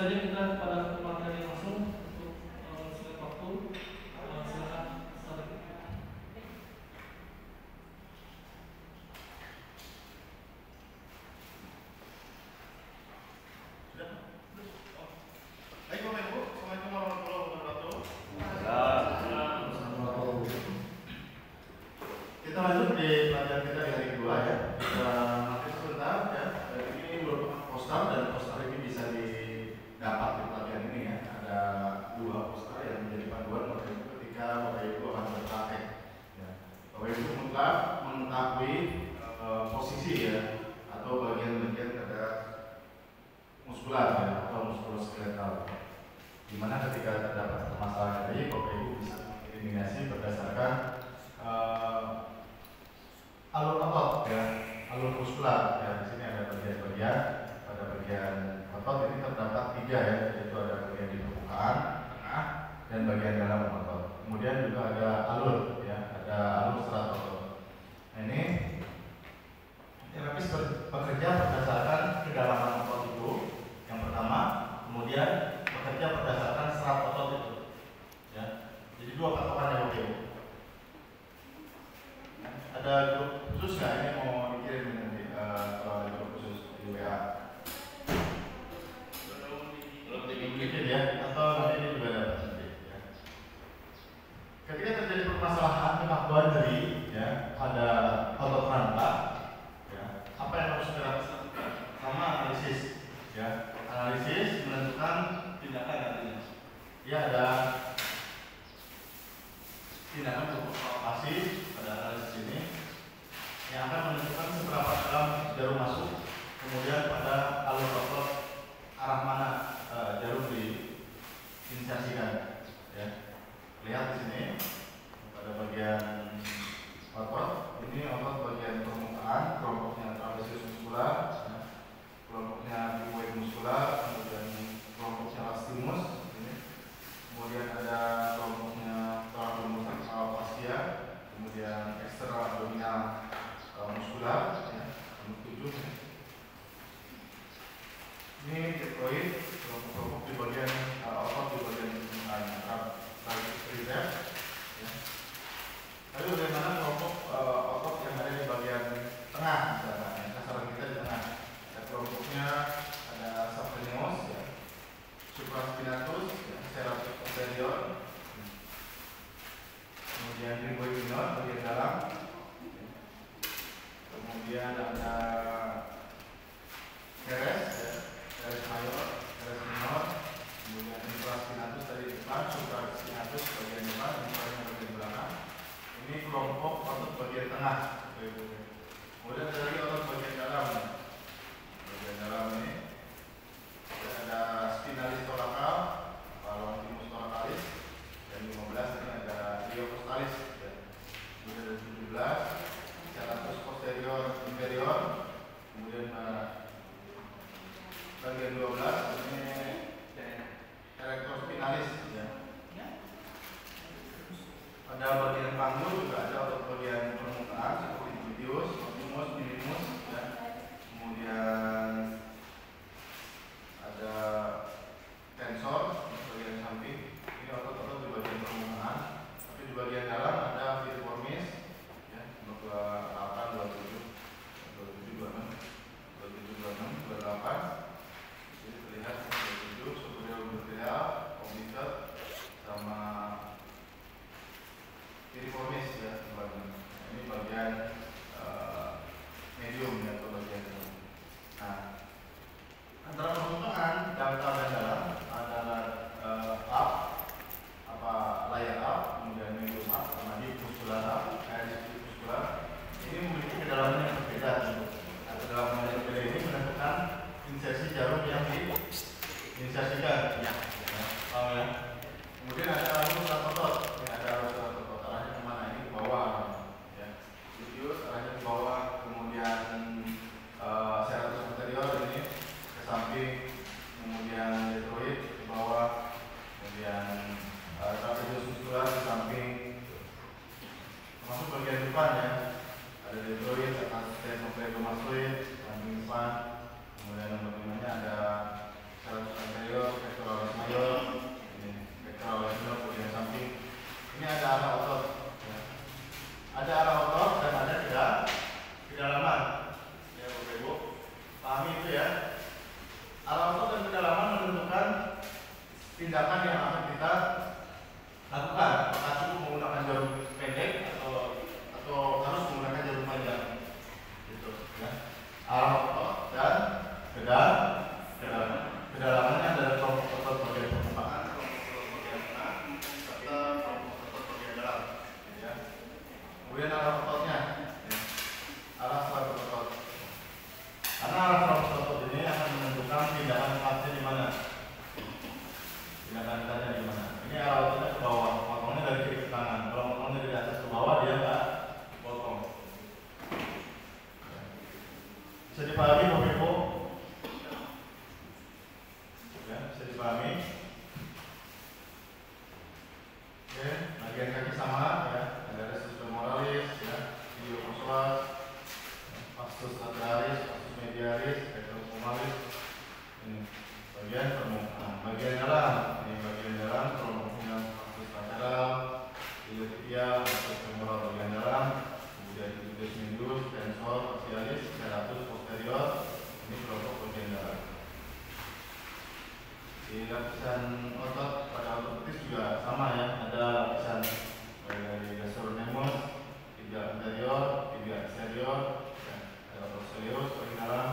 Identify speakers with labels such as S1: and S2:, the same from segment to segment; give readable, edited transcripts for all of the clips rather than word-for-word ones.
S1: saja kita kepada materi langsung untuk selesai waktu. Silakan.
S2: Baik Bapak Ibu, Assalamualaikum warahmatullahi wabarakatuh. Kita lanjut di pelajaran kita yang hari kedua ya. Kita nanti sebentar ya. Ini merupakan poster dan poster ini bisa didapat di pelatihan ini ya. Ada dua poster yang menjadi panduan Bapak Ibu ketika Bapak Ibu akan berpraktek. Ya. Bapak Ibu mutlak mengetahui posisi ya atau bagian-bagian pada muskular ya atau muskuloskeletal. Dimana ketika terdapat permasalahan tadi, Bapak Ibu bisa mengeliminasi berdasarkan alur otot ya, alur muskular ya. Di sini ada bagian-bagian, pada bagian otot ini terdapat tiga ya, yaitu ada bagian di permukaan, tengah, dan bagian dalam otot. Kemudian juga ada alur ya, ada alur serat otot. Nah, ini terapis bekerja berdasarkan kedalaman otot itu yang pertama, kemudian bekerja berdasarkan serat otot itu ya. Jadi dua patokannya Bapak Ibu. Ada grup khusus nggak ini mau dikirim nanti kalau ada grup khusus di WA? Belum dibikin ya, atau nanti ini juga dapat nanti ya. Ketika terjadi permasalahan kemampuan dari ya, ada otot rangka ya, apa yang harus kita lakukan? Sama analisis ya, analisis menentukan tindakan nantinya. Ya, ada tindakan untuk palpasi pada analisis ini yang akan menentukan seberapa dalam jarum masuk, kemudian pada alur otot arah mana jarum diinsersikan ya. Lihat di sini pada bagian otot, ini otot bagian permukaan, kelompoknya trapezius muskular ya. Kelompoknya timoid muskular, kemudian kelompoknya lastimus ini. Kemudian ada kelompoknya thoracomuscular fascia, kemudian eksternal abdominal muskular ya, nomor 7 ya. Ini deltoid, kelompok di bagian otot di bagian triceps ya. Lalu bagaimana kelompok otot yang ada di bagian tengah misalkan ya, sasaran kita di tengah. Ada kelompoknya ada saphenous ya, supraspinatus ya, serratus posterior, kemudian rhomboid minor bagian dalam, kemudian ada teres ya, teres mayor, teres minor, kemudian infraspinatus tadi depan, supraspinatus bagian depan, infranya bagian belakang. Ini kelompok otot bagian tengah. Kemudian ada lagi otot bagian dalam ya. Bagian dalam ini ada spinalis thoracal, longimus thoracalis, dan 15 ini ada iliocostalis ya. Kemudian ada 17 serratus posterior inferior, kemudian bagian 12 ini erector spinalis ya. Pada bagian panggul juga ada otot bagian permukaan seperti gluteus, optimus, minimus ya. Kemudian ada tensor di bagian samping. Ini otot-otot di bagian permukaan. Tapi di bagian dalam ada piriformis ya, nomor 28, 27, 27, 26, 28. Jadi terlihat 27 superior gluteal, oblique sama piriformis ya. Ini bagian medium ya, atau bagian dalam. Nah, antara permukaan dangkal dan dalam adalah up, apa layer up, kemudian medium up, sama deep muscular up, deep muscular. Ini memiliki kedalaman yang berbeda. Nah, kedalaman yang berbeda ini menentukan insersi jarum yang diinsersikan. Ya. Ya. Kemudian ada alur serat otot. Ini ada alur serat otot. Arahnya kemana? Ini ke bawah. Ya. Gluteus arahnya ke bawah. Kemudian serratus posterior ini ke samping, kemudian deltoid ke bawah, kemudian trapezius muskular ke samping, termasuk bagian depan ya. Ada deltoid, atas temporedomastoid, samping depan, kemudian nomor 5-nya ada serratus anterior ke Arah otot dan kedalaman menentukan tindakan yang akan kita lakukan. Apakah cukup menggunakan jarum pendek atau harus menggunakan jarum panjang, gitu ya. Arah otot dan kedalamannya adalah kelompok otot bagian permukaan, kelompok otot bagian tengah, serta kelompok otot bagian dalam, gitu ya. Kemudian arah ototnya, ya. Arah suatu otot. Karena arah suatu otot ini akan menentukan tindakan kakinya di mana. Tindakan kakinya di mana. Ini arah ototnya ke bawah, potongnya dari kiri ke kanan. Kalau potongnya dari atas ke bawah, dia nggak potong. Bisa dipahami Bapak Ibu? Ya, bisa dipahami. Oke, bagian kaki sama ya, ada rectus femoralis, ya, iliococcus, vastus lateralis, vastus medialis, rectus femoralis. Ini bagian permukaan, bagian dalam. Ini bagian dalam, kelompoknya vastus lateral, iliotibial, vastus femoral bagian dalam, kemudian glutes medius, tensor facialis, serratus posterior. Ini kelompok bagian dalam. Di lapisan otot pada otot betis juga sama ya, ada lapisan dari gastrocnemius, tibia anterior, tibia exterior, ada posterior paling dalam,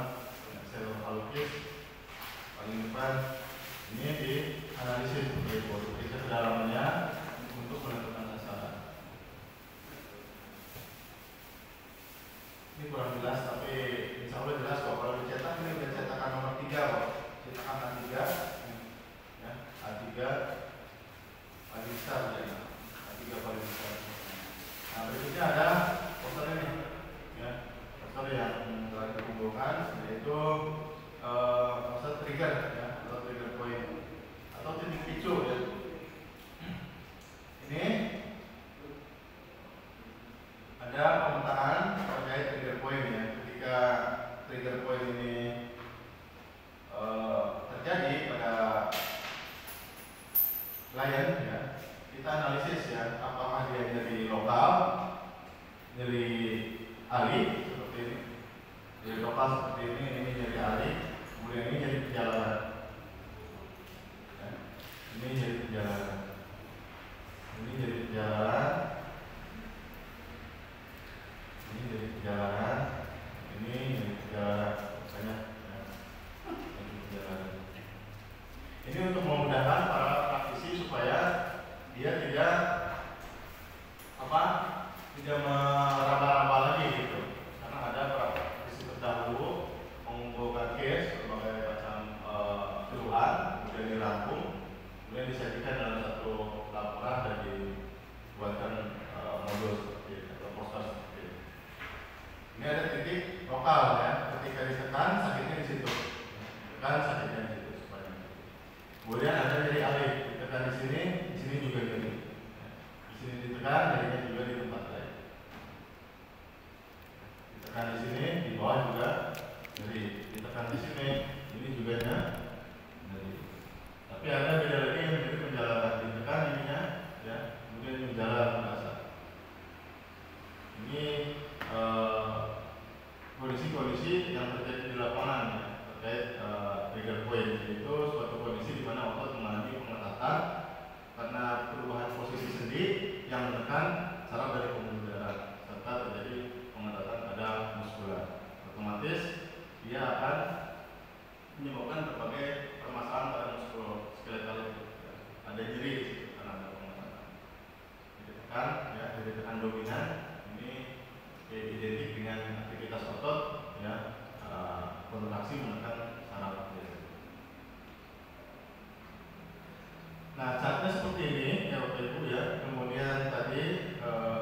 S2: exterior hallucis paling depan. Ini dianalisis periksa kedalamannya untuk menentukan sasaran. Ini kurang jelas tapi insya Allah jelas kok. Kalau dicetak ini udah cetakan nomor 3 kok, cetakan A3 ya, A3 paling besar ya, A3 paling besar. Nah berikutnya ada poster ini ya, poster yang telah dikumpulkan, yaitu poster trigger ya, atau trigger point atau titik picu ya. Ini ada pemetaan terkait trigger point ya. Ketika trigger point ini terjadi pada klien ya, kita analisis ya, apakah dia nyeri lokal, nyeri ali seperti ini, nyeri lokal seperti ini nyeri ali, kemudian ini nyeri perjalanan ya. Ini nyeri perjalanan, ini nyeri perjalanan, ini nyeri perjalanan, ini nyeri perjalanan, banyak ya. Nyeri perjalanan. Ini untuk memudahkan para praktisi supaya dia tidak meraba-raba lagi gitu. Karena ada para praktisi terdahulu mengumpulkan case berbagai macam keluhan, kemudian dirangkum, kemudian disajikan dalam satu laporan dan dibuatkan modul seperti itu atau poster seperti itu. Ini ada titik lokal ya, ketika ditekan sakitnya di situ, tekan sakitnya di situ. Kemudian ada nyeri alih, ditekan di sini juga nyeri. Di sini ditekan, nyerinya juga di tempat lain. Ditekan di sini, di bawah juga nyeri. Ditekan di sini, ini juga nyeri. Tapi ada beda lagi yang menjadi penjalanan. Ditekan ininya, ya, kemudian menjalar ke dasar. Ini kondisi-kondisi yang terjadi di lapangan ya, terkait trigger point, yaitu suatu kondisi di mana otot mengalami pengetatan karena perubahan posisi sendi yang menekan saraf dari pembuluh darah serta terjadi pengetatan pada muskular. Otomatis dia akan menyebabkan berbagai permasalahan pada muskuloskeletal itu. Ada nyeri di situ karena ada pengetatan. Ditekan ya, jadi tekan dominan ini identik dengan aktivitas otot ya, kontraksi menekan saraf. Nah, catnya seperti ini ya Bapak Ibu ya. Kemudian tadi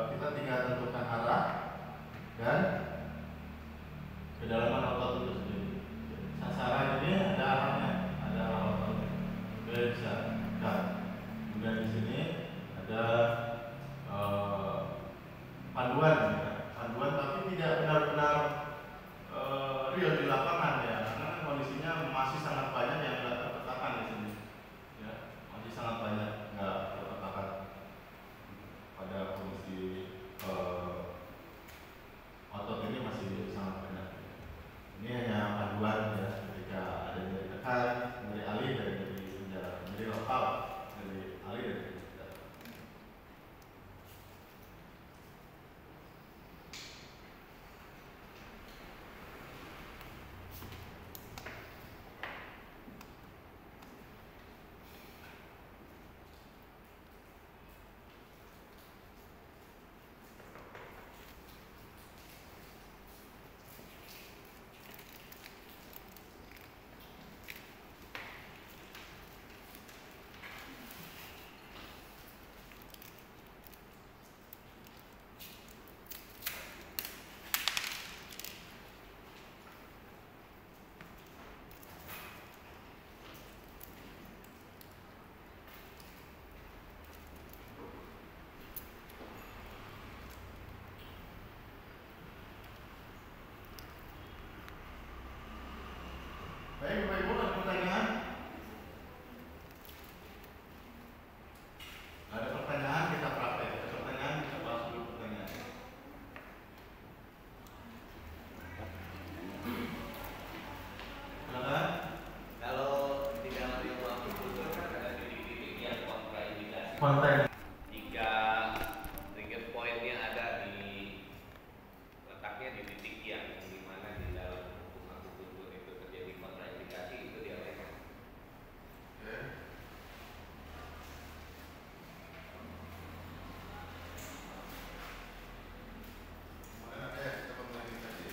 S2: kita tinggal tentukan arah dan kedalaman otot itu sendiri. menjauhkan dari alih dari penjara, menjadi lokal dari alih dari penjara. Baik, Bapak Ibu, ada pertanyaan? Ada pertanyaan, kita praktek. Ada pertanyaan, kita bahas dulu pertanyaan. Silakan.
S3: Kalau di dalam ilmu agrikultur kan ada titik-titik yang kontraindikasi. Tiga trigger pointnya ada letaknya di titik yang dimana di dalam hukum agrikultur itu terjadi kontraindikasi, itu diabaikan.
S2: Oke. Kemudian ada yang kita komunikasi.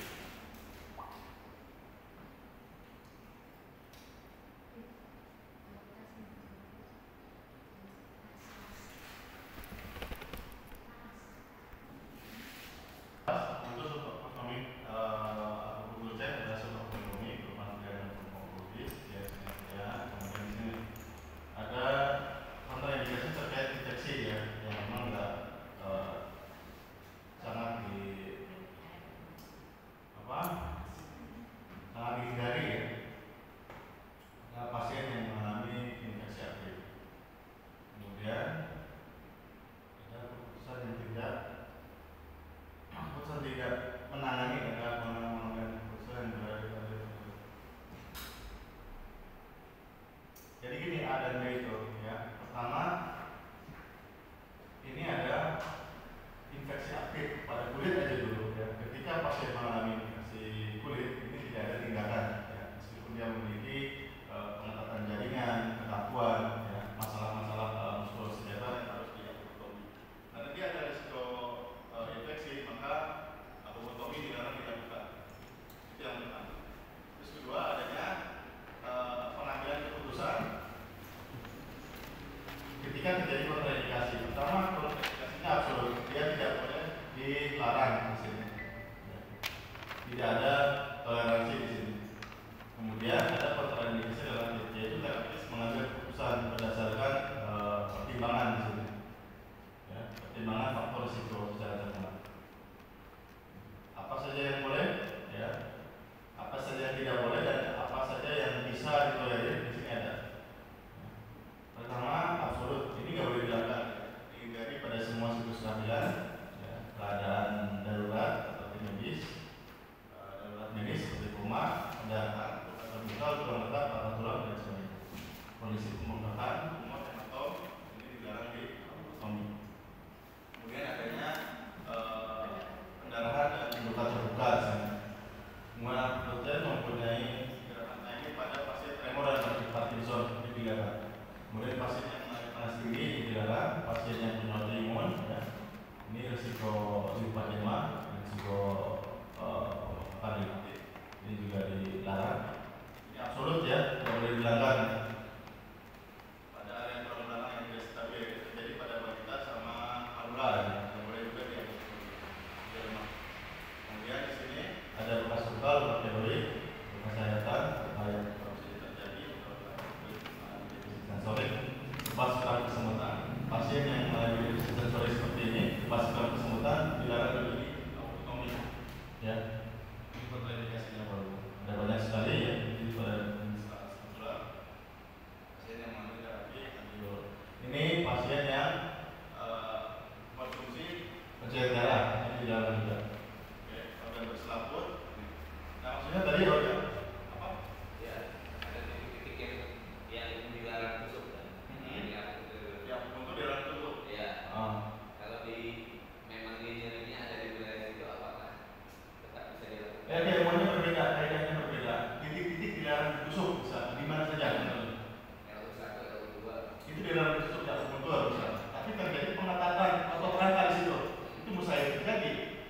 S2: Untuk ekonomi agrikultur adalah sebuah ekonomi bermanfaat dan berkonklusi, ya, kemudian di sini ada kontraindikasi terkait deteksi, ya, yang memang nggak sangat sangat dihindari, ya. Ada pasien yang mengalami infeksi aktif, kemudian ada keputusan tidak menangani, adalah menangani keputusan yang berada. Jadi gini, A dan B itu, ya. Pertama, ini ada infeksi aktif pada kulit aja dulu, ya. Ketika pasien mengalami infeksi kulit, ini tidak ada tindakan, ya. Meskipun dia memiliki pengetatan jaringan, kekakuan, ya, masalah-masalah muskuloskeletal yang harus diakutomi. Karena dia ada risiko infeksi, maka lobotomi dilarang dilakukan. Itu yang pertama. Terus kedua, adanya pengambilan keputusan ketika terjadi kontraindikasi. Pertama, kontraindikasinya absolut, dia tidak boleh dilarang di sini. Tidak ada toleransi di sini. Kemudian ada kontraindikasi relatif, yaitu terapis mengambil keputusan berdasarkan pertimbangan di sini. Ya, pertimbangan faktor risiko secara cermat. Apa saja yang boleh, ya, apa saja yang tidak boleh, dan apa saja yang bisa ditolerir, di sini ada. Pertama, absolut, ini nggak boleh dilakukan, dihindari pada semua siklus kehamilan, ya, keadaan darurat atau medis, darurat medis seperti koma, pendarahan, terbuka, tulang letak, patah tulang, dan sebagainya. Kondisi pembengkakan, tumor, hematom, ini dilarang di lobotomi. Kemudian adanya pendarahan dan luka terbuka. Semua dokter mempunyai gerakan ini pada pasien tremor dan Parkinson, ini dilarang. Kemudian pasien yang mengalami panas tinggi, ini dilarang. Pasien yang punya autoimun, ya, ini risiko limfedema, risiko kardiopatik, ini juga dilarang. Ini absolut, ya, tidak boleh dilanggar. Pada dalam tusuk bisa di mana saja. Itu di dalam tusuk ya betul bisa. Tapi terjadi pengetatan atau kerangka di situ. Itu mustahil terjadi.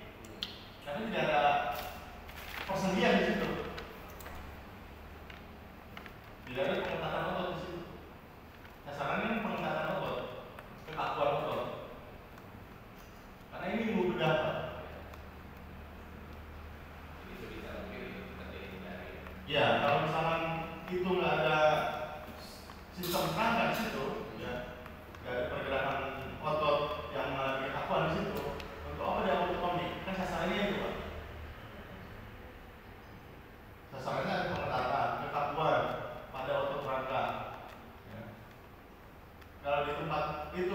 S2: Karena tidak ada persendian di situ. Tidak ada pengetatan otot di situ. Sasarannya pengetatan otot, kekakuan otot. Karena ini mau bedah. Ya, kalau misalkan itu nggak ada sistem kerangka di situ, ya, nggak ada pergerakan otot yang mengalami kekakuan di situ, untuk apa dia autonomi? Kan sasarannya itu, Pak. Sasarannya ada pengetatan, kekakuan pada otot kerangka. Ya. Kalau di tempat itu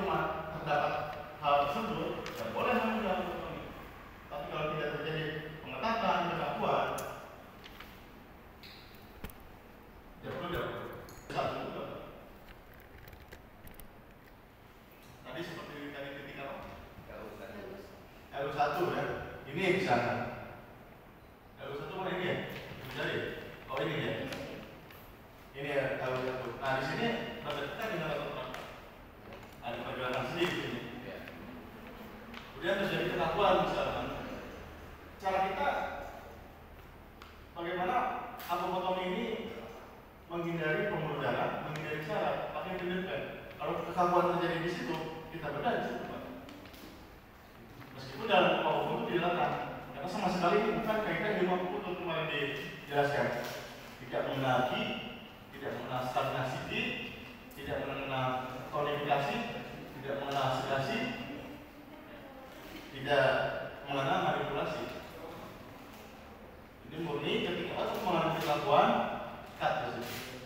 S2: terdapat hal tersebut, ya boleh namanya autonomi. Tapi kalau tidak terjadi pengetatan, kekakuan, ya perlu satu juga. Tadi seperti tadi titik apa? LU1 ya. Ini bisa. LU1 mana ini ya? Jadi, oh ini ya. Ini ya LU1. Nah di sini kita dengan otot kerangka. Ada pergerakan sedikit di sini. Kemudian terjadi kekakuan misalkan. Cara kita bagaimana apotomi ini menghindari pembuluh darah, menghindari saraf, pakai pendekat. Kalau kekakuan terjadi di situ, kita bedah di situ, Pak. Meskipun dalam hukum itu dilarang, karena sama sekali bukan kaitan ilmu hukum untuk kemarin dijelaskan. Tidak mengenal ki, tidak mengenal stagnasi ki, tidak mengenal tonifikasi, tidak mengenal sedasi, tidak mengenal manipulasi. Ini murni ketika otak mengalami kekakuan, cut di situ.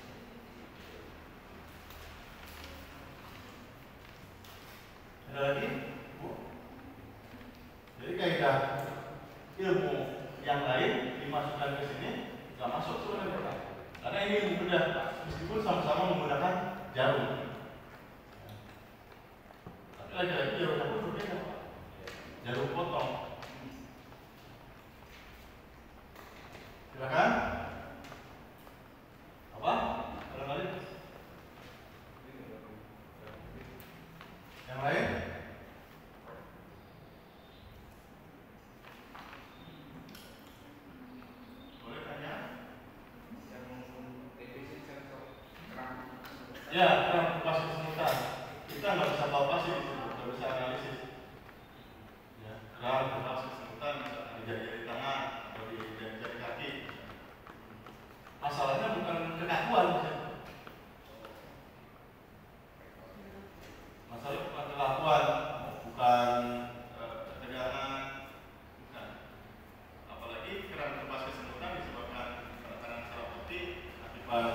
S2: Ada lagi? Jadi kaidah ilmu yang lain dimasukkan ke sini nggak masuk sebenarnya, karena ini ilmu bedah meskipun sama-sama menggunakan jarum. Tapi lagi-lagi jarumnya pun berbeda, Pak. Jarum potong. Silakan. Apa? Ada lagi? Yang lain? Boleh tanya? Ya, kan pas kesemutan. Kita nggak bisa tahu pasti di situ, nggak bisa analisis. Ya, kalau pas kesemutan misalkan di jari tangan atau di jari kaki, masalahnya bukan kekakuan. Masalah bukan kelakuan, bukan ketegangan, bukan. Apalagi keran lepas kesemutan disebabkan penekanan saraf putih akibat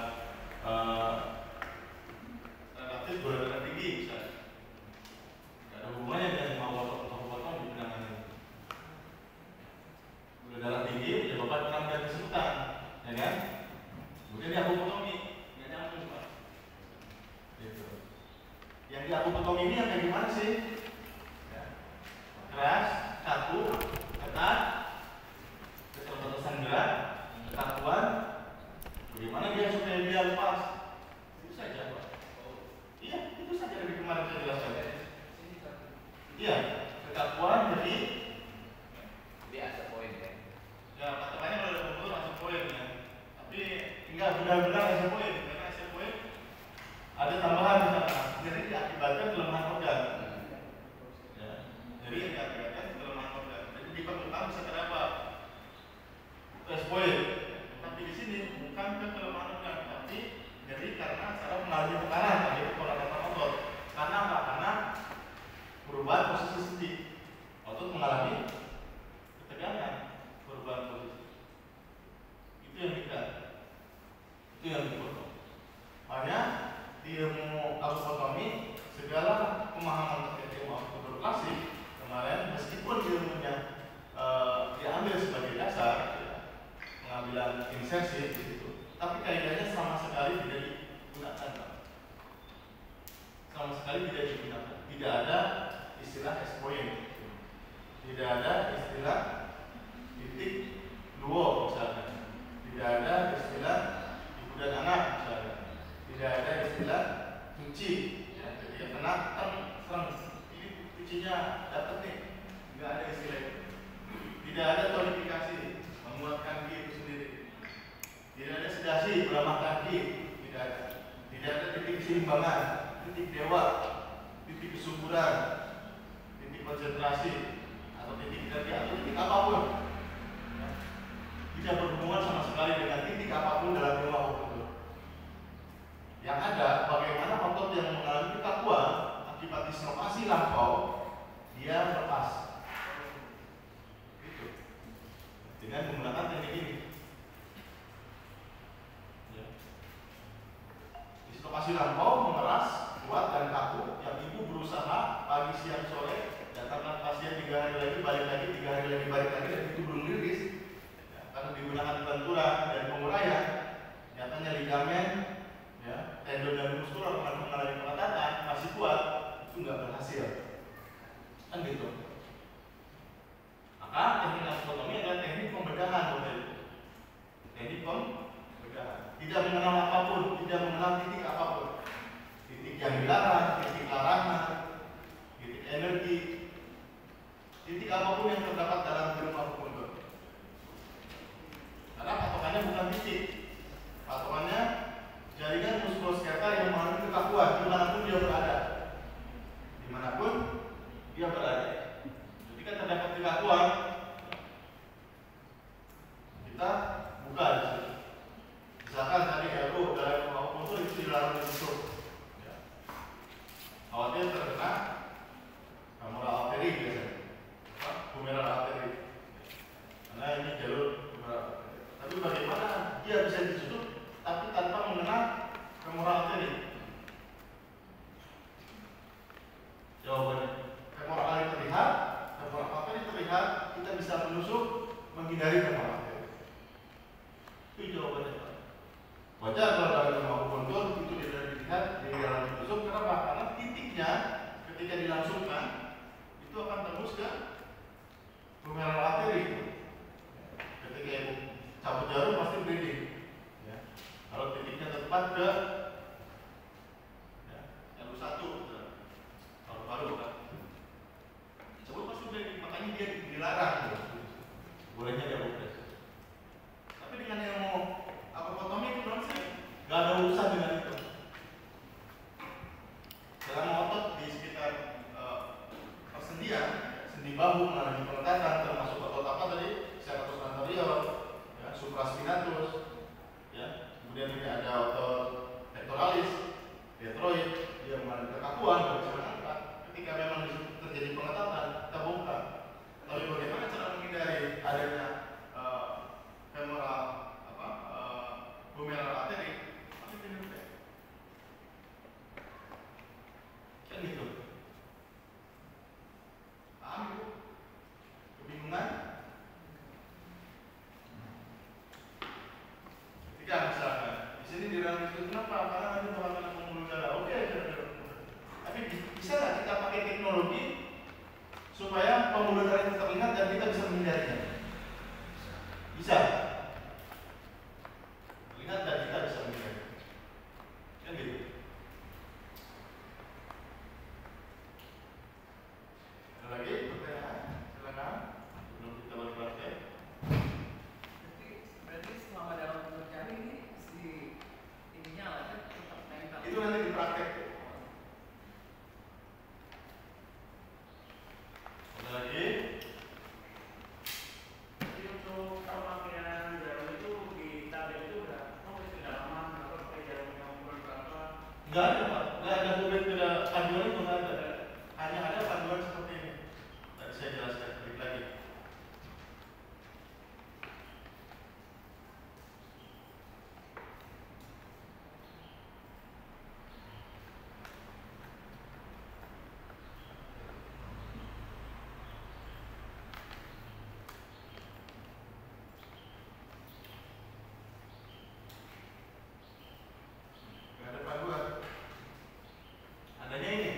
S2: relatif gula darah tinggi, misalnya. Tidak ada hubungannya dengan mau potong di penanganan ini. Gula darah tinggi menyebabkan penekanan kesemutan, ya kan? Kemudian diapotomi, nggak nyambung, Pak. Gitu. Yang diapotomi ini yang kayak gimana sih? Ya. Keras, kaku, ketat, keterbatasan gerak, kekakuan. Bagaimana dia supaya dia lepas? Itu saja, Pak. Iya, itu saja dari kemarin saya jelaskan. Iya, kekakuan jadi
S3: ada poin ya.
S2: Ya, patokannya kalau ada kumpul masuk poin ya. Tapi enggak benar-benar ada poin, karena ada poin ada tambahan di sana. Jadi diakibatkan kelemahan organ. Ya, jadi diakibatkan kelemahan organ. Jadi di permukaan bisa kenapa? Poin. Tapi di sini bukan ke kelemahan organ, tapi jadi karena saraf mengalami tekanan, akhirnya pengetatan otot. Karena apa? Karena perubahan posisi sendi. Otot mengalami ketegangan, perubahan posisi. Itu yang kita, itu yang dipotong. Makanya di ilmu apotomi segala pemahaman terkait ilmu apotomi klasik kemarin meskipun ilmunya diambil sebagai dasar ya, pengambilan insersi di situ, tapi kaidahnya sama sekali tidak digunakan, Pak. Sama sekali tidak digunakan. Tidak ada istilah S-point, tidak ada istilah titik duo misalnya, tidak ada istilah lagi, tidak ada titik keseimbangan, titik dewa, titik kesuburan, titik konsentrasi, atau titik energi, atau titik apapun. Ya. Tidak berhubungan sama sekali dengan titik apapun dalam ilmu apapun. Yang ada, bagaimana otot yang mengalami kekakuan akibat dislokasi lampau, dia lepas. Itu. Dengan menggunakan teknik ini. Ya. Dislokasi lampau mengeras, kuat dan kaku. Yang ibu berusaha pagi, siang, sore, datangkan pasien 3 hari lagi, balik lagi, 3 hari lagi, balik lagi, dan itu belum rilis. Ya, karena digunakan benturan dan penguraian, nyatanya ligamen, ya, tendon dan muskular mengalami pengetatan masih kuat, itu nggak berhasil, kan gitu. Maka teknik osteotomi adalah teknik pembedahan, teknik pembedahan. Tidak mengenal apapun, tidak mengenal titik apapun, titik yang dilarang, titik larangan, titik energi, titik apapun yang terdapat dalam ilmu apapun. Karena patokannya bukan titik, patokannya jaringan muskuloskeletal yang mengalami kekakuan dimanapun dia berada. Dimanapun dia berada. Ketika terdapat kekakuan, kita buka di situ. Misalkan tadi elbow dalam maupun itu dilarang ditutup. Ya. Khawatir terkena femoral artery biasanya, humeral artery. Karena ini jalur humeral artery. Tapi bagaimana dia bisa ditutup tapi tanpa mengenal femoral artery? Jawabannya, femoral artery terlihat, femoral artery terlihat, kita bisa menusuk, menghindari femoral artery. Itu jawabannya. Wajar kalau dalam ilmu akupuntur itu tidak dilihat di dalam ditusuk. Kenapa? Karena titiknya ketika dilangsungkan itu akan tembus ke femoral artery. Ketika ibu cabut jarum pasti bleeding. Kalau titiknya tepat ke jalur 1, paru-paru kan, cabut pasti bleeding, makanya dia dilarang. Bolehnya dia operasi. Tapi dengan ilmu akupuntur itu nggak ada urusan dengan itu. Dalam otot di sekitar persendian, sendi bahu mengalami pengetatan, termasuk otot apa tadi, serratus anterior, ya, supraspinatus, ya. Kemudian ini ada otot pectoralis, deltoid, dia mengalami kekakuan, nggak bisa mengangkat. Ketika memang terjadi pengetatan, kita bongkar. Tapi bagaimana cara menghindari adanya femoral humeral artery? Masih tidak. Kan gitu. Paham itu? Kebingungan? Ketika misalkan di sini dirangsang itu kenapa? Karena nanti melakukan pembuluh darah. Oke, tapi bisa nggak kita pakai teknologi supaya pembuluh darah itu terlihat dan kita bisa menghindarinya? Bisa. Terlihat dan kita bisa menghindari. Kan gitu. Ada lagi pertanyaan? Silakan. Sebelum kita balik praktek.
S4: Berarti selama dalam pekerjaan ini si ininya alatnya tetap nempel.
S2: Itu nanti di praktek. Ada lagi?
S1: Jadi untuk pemakaian jarum itu di tabel itu udah kedalaman atau pakai jarum yang ukuran berapa?
S2: Enggak ada Pak, enggak ada panduan itu enggak ada. Hanya ada panduan seperti ini. Tadi saya jelaskan sedikit lagi. Enggak ada panduan. Adanya ini.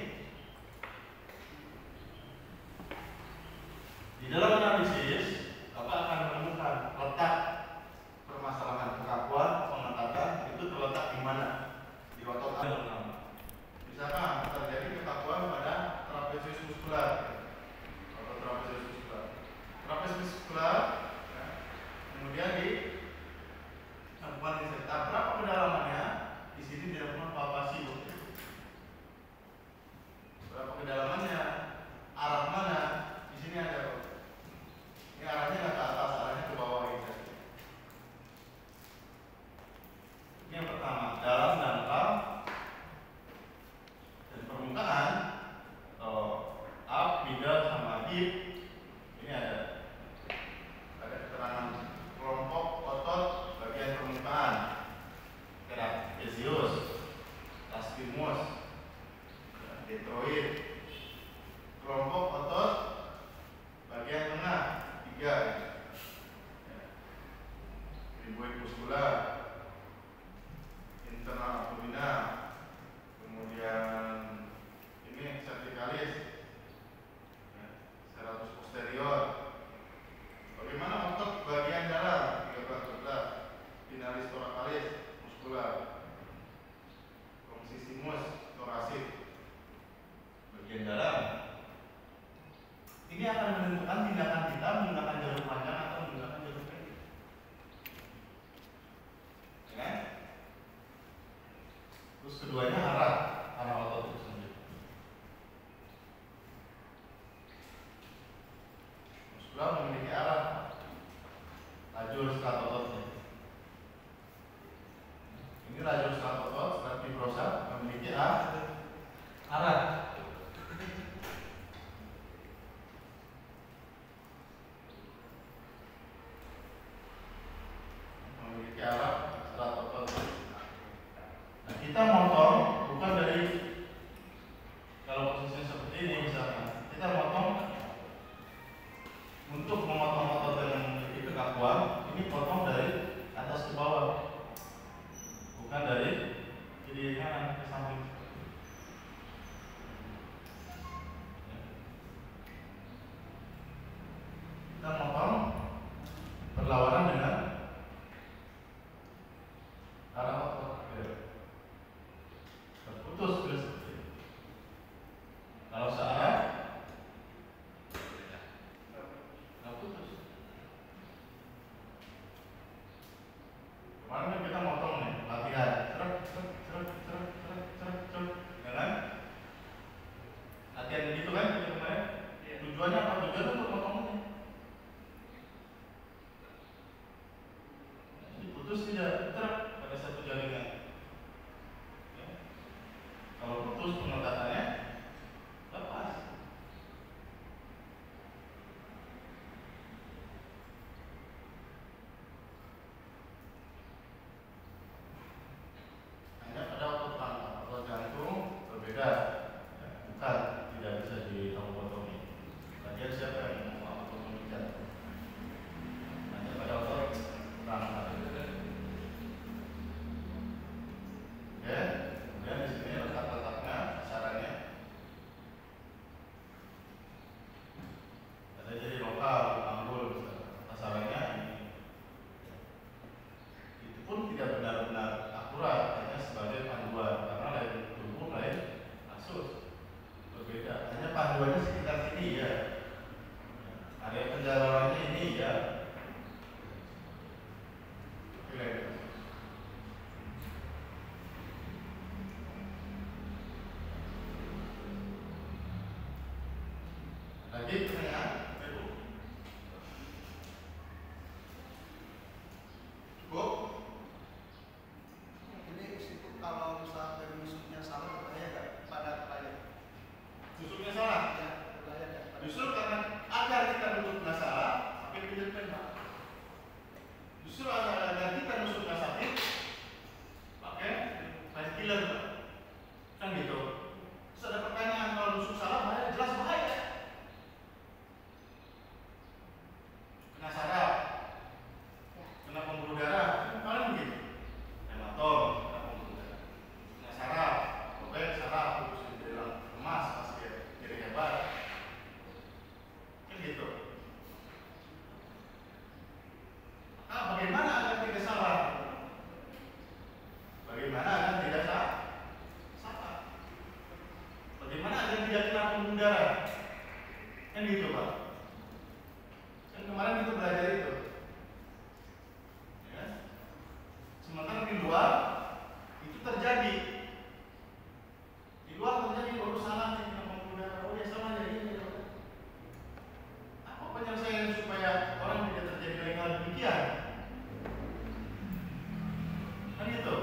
S2: Di dalam analisis, Bapak akan menemukan letak permasalahan kekakuan, pengetatan itu terletak di mana? Di otot apa? Misalkan terjadi kekakuan pada trapezius muskular, otot trapezius muskular. Trapezius muskular, ya, kemudian di cakupan di serta berapa kedalamannya? bagian dalam. Ini akan menentukan tindakan kita menggunakan jalur panjang atau menggunakan jalur pendek. Ya. Terus keduanya arah otot itu sendiri. Muskular memiliki arah, lajur serat ototnya. Ini lajur serat otot, serat fibrosa memiliki arah. Memiliki arah serat otot. Nah, kita motong bukan dari, kalau posisinya seperti ini misalnya, kita motong untuk memotong otot yang memiliki kekakuan, ini potong dari atas ke bawah, bukan dari kiri kanan ke samping. Kita motong berlawanan dengan arah otot. Terputus seperti ini. Kalau searah, nggak putus. Kemarin kan kita motong nih, latihan, ya kan? Latihan begitu kan kita kemarin. Tujuannya apa? Tujuannya untuk motong ini. Jadi putus tidak pada satu jaringan. Ya. Kalau putus pengetatannya lepas. Hanya pada otot pangkal, otot jantung berbeda. Ya, bukan tidak bisa dilobotomi. Tadi siapa yang mau lobotomi jantung? Hanya pada otot pangkal. Oke, kemudian di sini letak-letaknya, sasarannya. Ada jadi lokal, anggul, sasarannya ini. Itu pun tidak benar-benar akurat, hanya sebagai panduan karena lain tubuh lain kasus berbeda. Hanya panduannya sekitar sini ya. Area penjarawannya ini ya. Oke. Lagi pertanyaan? Cukup?
S5: Ini meskipun kalau misalnya musuhnya salah berbahaya nggak pada klien?
S2: Tusuknya salah?
S5: Ya, berbahaya nggak?
S2: Justru karena agar kita nusuk nggak salah, pakai pijat tembak. Justru agar kita nusuk nggak sakit, pakai painkiller, kan gitu. Terus ada pertanyaan, kalau nusuk salah bahaya, jelas bahaya. Kena saraf, kena pembuluh darah, kan paling begitu. Hematom, kena pembuluh darah. Kena saraf, robek saraf, terus dibilang emas, pasti jadi hebat. Kan gitu. Nah, bagaimana agar tidak salah? Bagaimana agar tidak salah? Bagaimana agar tidak kena pembuluh darah? Kan gitu, Pak. Kan kemarin kita belajar itu. Ya. Sementara di luar itu terjadi. Di luar terjadi baru salah nih kena pembuluh darah. Oh ya sama jadi ini. Apa penyelesaian supaya orang tidak terjadi lagi hal demikian? Kan gitu.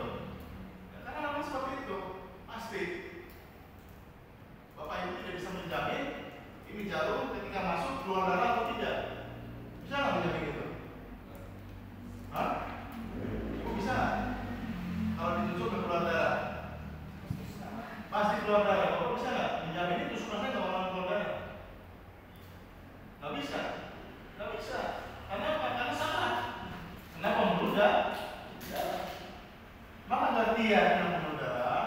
S2: Ya, karena memang seperti itu pasti. Bapak Ibu tidak bisa menjamin ini jarum ketika masuk keluar darah atau tidak. Bisa nggak menjamin itu? Hah? Ibu bisa nggak? Kalau ditusuk ke keluar darah? Pasti keluar darah. Bapak bisa nggak menjamin itu supaya nggak orang keluar darah? Nggak bisa. Nggak bisa. Karena apa? Karena salah. Kenapa pembuluh darah? Maka agar tidak kena pembuluh darah,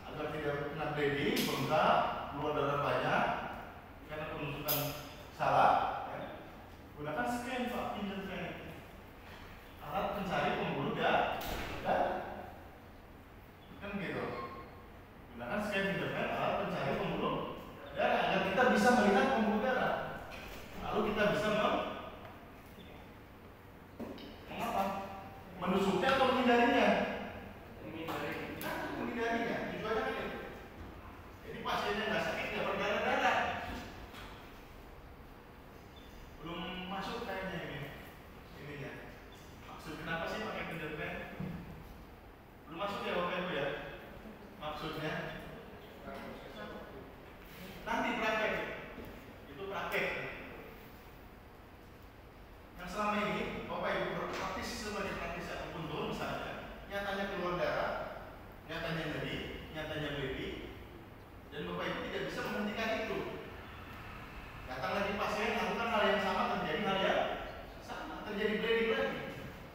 S2: agar tidak kena bleeding, bengkak, keluar darah banyak karena penusukan salah, ya. Gunakan scan, Pak, pinjam scan. Alat pencari pembuluh darah, kan gitu. Gunakan scan internet, alat pencari pembuluh hindarinya, tujuannya kan itu. Jadi pasiennya nggak sakit, nggak berdarah-darah. Belum masuk kayaknya ininya. Maksud kenapa sih pakai fingerprint? Belum masuk ya Bapak Ibu ya? Maksudnya nanti praktek. Itu praktek. Yang selama ini Bapak Ibu berpraktis sebagai praktisi ataupun dosen misalnya, nyatanya keluar darah, nyatanya nyeri, nyatanya bleeding, dan Bapak Ibu tidak bisa menghentikan itu. Datang lagi pasien, lakukan hal yang sama, terjadi hal yang sama, terjadi bleeding lagi,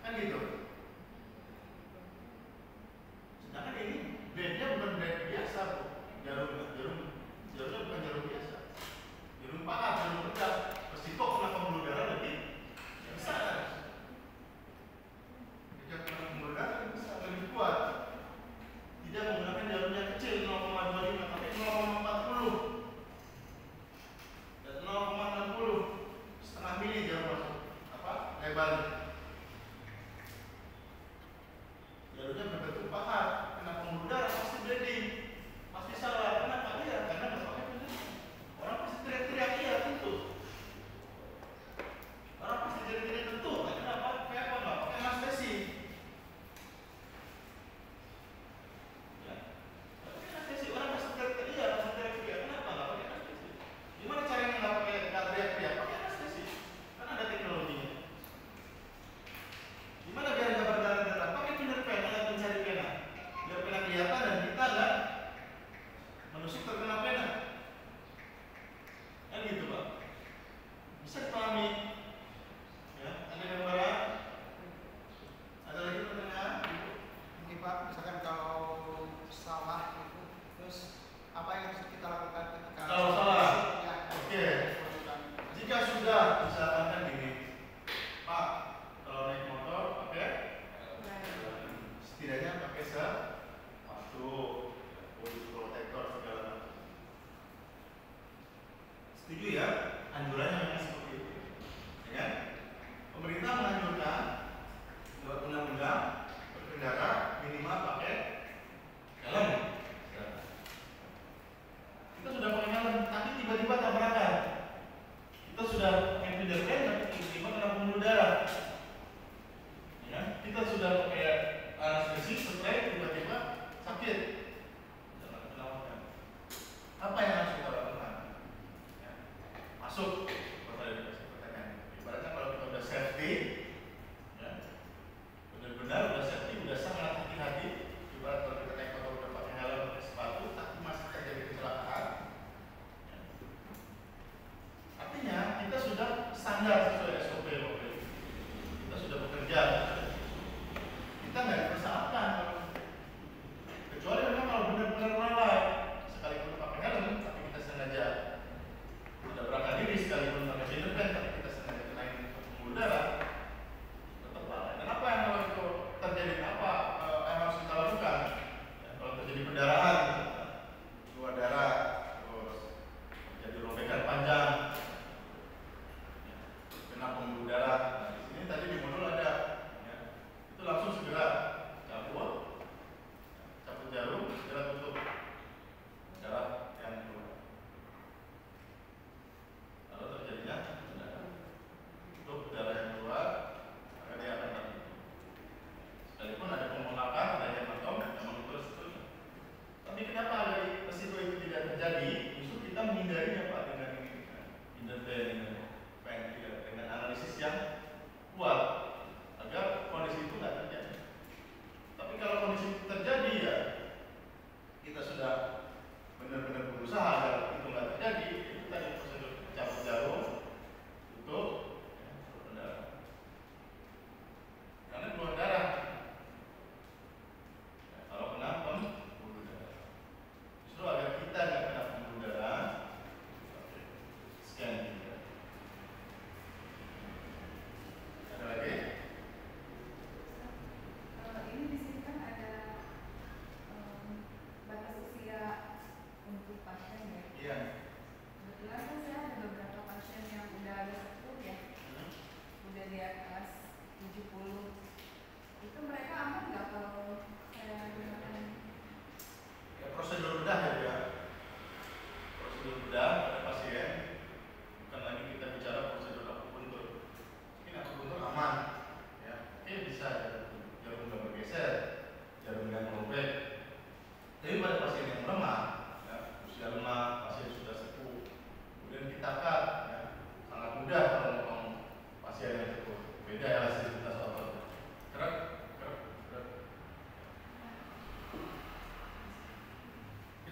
S2: kan gitu. Sedangkan ini bleednya bukan bleed biasa,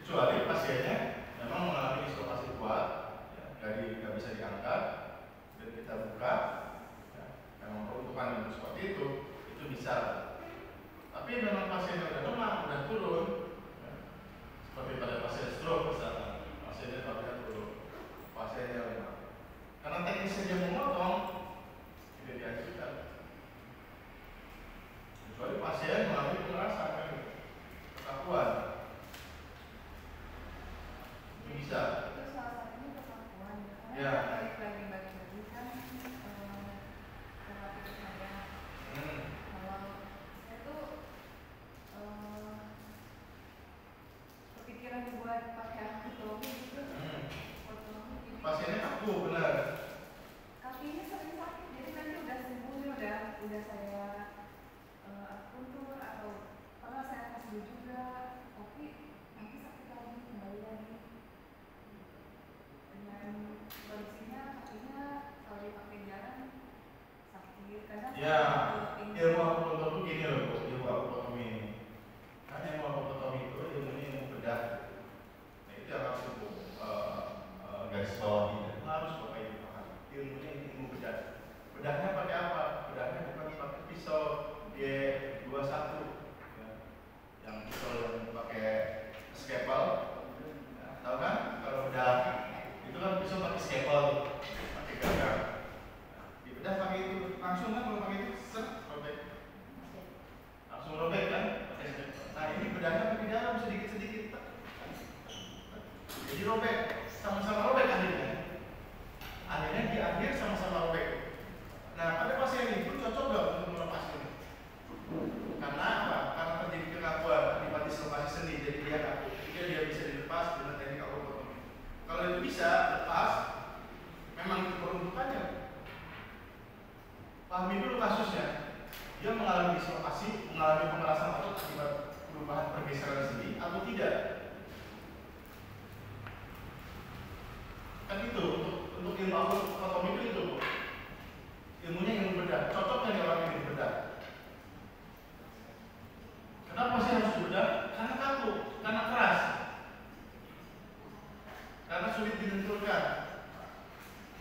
S2: kecuali pasiennya memang mengalami dislokasi kuat, ya, dari nggak bisa diangkat dan kita buka, ya, memang peruntukan seperti itu bisa. Tapi memang pasiennya udah lemah, udah turun, ya, seperti pada pasien stroke misalnya, pasiennya udah turun, pasiennya lemah. Karena teknisnya dia memotong, tidak diajukan. Kecuali pasien mengalami pengerasan, kekakuan. Bisa.
S6: Itu salah satunya kemampuan.
S2: Ya.
S6: Balik lagi kan pola pikir saya. Kalau saya tuh kepikiran buat pakai ortotomi gitu. Ortotomi jadi
S2: Pasiennya kaku benar.
S6: kakinya sering sakit, jadi nanti udah sembuh nih, udah saya akupuntur atau pernah saya kasih juga, tapi nanti sakit lagi, kembali lagi. Dengan kondisinya kakinya kalau dipakai jalan sakit, kadang
S2: Ya, ilmu akupuntur itu gini loh, Bu, ilmu akupuntur ini. Kan ilmu akupuntur itu ilmunya ilmu bedah. Nah, itu yang harus Bu garis bawahi. Harus Bapak Ibu paham. Ilmunya ilmu bedah. Bedahnya pakai apa? Bedahnya bukan pakai pisau G21, ya. Yang pisau yang pakai scalpel. Nah, tahu kan? Kalau bedah itu kan pisau pakai scalpel, pakai gagang. Di bedah pakai itu langsung kan, kalau pakai itu robek, langsung robek kan? Nah ini bedahnya pakai dalam sedikit-sedikit, jadi robek, sama-sama robek akhirnya di akhir sama-sama robek. Nah pada pasien itu cocok nggak untuk melepas ini? Karena apa? Karena terjadi kekakuan akibat dislokasi sendi, jadi dia kaku. Jika dia bisa dilepas dengan teknik akupuntur. Kalau itu bisa lepas, memang itu peruntukannya. Pahami dulu kasusnya. Dia mengalami dislokasi, mengalami pengerasan otot akibat perubahan pergeseran sendi atau tidak? Kan itu untuk ilmu akupuntur itu, Bu. Ilmunya ilmu bedah. Cocoknya di orang yang bedah. Kenapa sih harus bedah? Karena kaku, karena keras, karena sulit dibenturkan,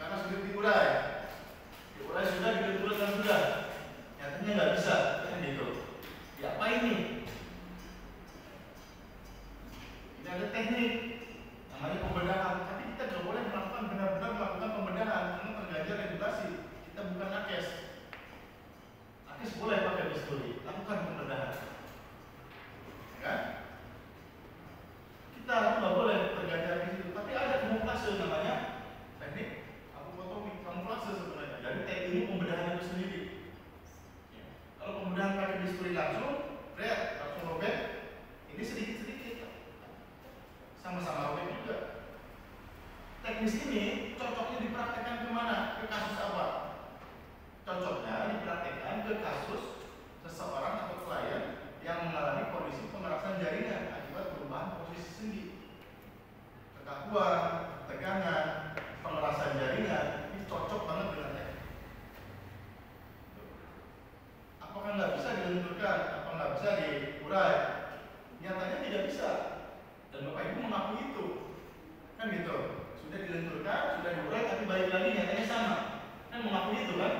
S2: karena sulit diurai. Diurai sudah, dibenturkan sudah. Nyatanya nggak bisa, kan gitu. Ya apa ini? Ini ada teknik namanya pembedahan. Tapi kita nggak boleh melakukan benar-benar melakukan pembedahan karena terganjal regulasi. Kita bukan nakes. Nakes boleh pakai bisturi, lakukan pembedahan. Kan? Kita nggak boleh terganjal di situ. Tapi ada kamuflase namanya teknik akupuntur, kamuflase sebenarnya. Dari teknik pembedahan itu sendiri. Ya. Kalau pembedahan pakai bisturi langsung robek. Ini sedikit-sedikit, sama-sama robek juga. Teknis ini cocoknya dipraktekkan kemana? Ke kasus apa? Cocoknya dipraktekkan ke kasus seseorang atau klien yang mengalami kondisi pengerasan jaringan akibat perubahan posisi sendi, kekakuan, tegangan, pengerasan jaringan. Ini cocok banget dengan teknik. Apakah nggak bisa dilenturkan? Apa nggak bisa diurai? Nyatanya tidak bisa. Dan Bapak Ibu mengakui itu, kan gitu. Sudah dilenturkan, sudah diurai, tapi balik lagi nyatanya sama. Kan mengakui itu kan?